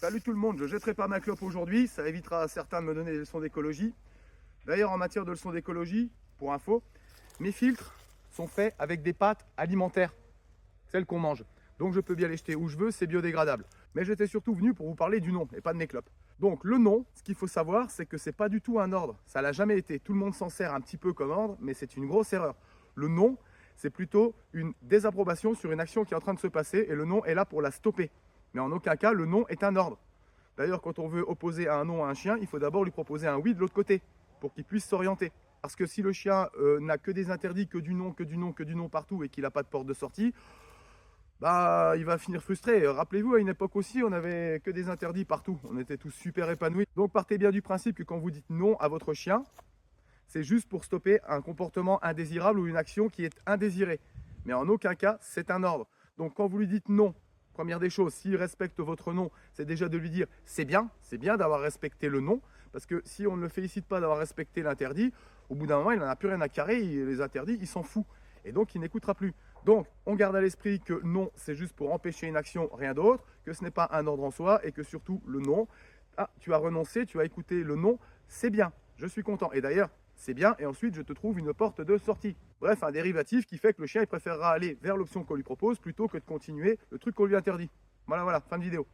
Salut tout le monde, je jetterai pas ma clope aujourd'hui, ça évitera à certains de me donner des leçons d'écologie. D'ailleurs, en matière de leçons d'écologie, pour info, mes filtres sont faits avec des pâtes alimentaires, celles qu'on mange. Donc je peux bien les jeter où je veux, c'est biodégradable. Mais j'étais surtout venu pour vous parler du nom et pas de mes clopes. Donc le nom, ce qu'il faut savoir, c'est que c'est pas du tout un ordre. Ça l'a jamais été. Tout le monde s'en sert un petit peu comme ordre, mais c'est une grosse erreur. Le nom, c'est plutôt une désapprobation sur une action qui est en train de se passer et le nom est là pour la stopper. Mais en aucun cas, le nom est un ordre. D'ailleurs, quand on veut opposer un nom à un chien, il faut d'abord lui proposer un oui de l'autre côté pour qu'il puisse s'orienter. Parce que si le chien n'a que des interdits, que du non, que du non, que du non partout et qu'il n'a pas de porte de sortie, bah, il va finir frustré. Rappelez-vous, à une époque aussi, on n'avait que des interdits partout. On était tous super épanouis. Donc partez bien du principe que quand vous dites non à votre chien, c'est juste pour stopper un comportement indésirable ou une action qui est indésirée. Mais en aucun cas, c'est un ordre. Donc quand vous lui dites non, première des choses, s'il respecte votre nom, c'est déjà de lui dire c'est bien d'avoir respecté le non, parce que si on ne le félicite pas d'avoir respecté l'interdit, au bout d'un moment, il n'en a plus rien à carrer, les interdits, il s'en fout. Et donc, il n'écoutera plus. Donc, on garde à l'esprit que non, c'est juste pour empêcher une action, rien d'autre, que ce n'est pas un ordre en soi, et que surtout, le non, ah, tu as renoncé, tu as écouté le non, c'est bien, je suis content. Et d'ailleurs, c'est bien, et ensuite, je te trouve une porte de sortie. Bref, un dérivatif qui fait que le chien, il préférera aller vers l'option qu'on lui propose, plutôt que de continuer le truc qu'on lui interdit. Voilà, fin de vidéo.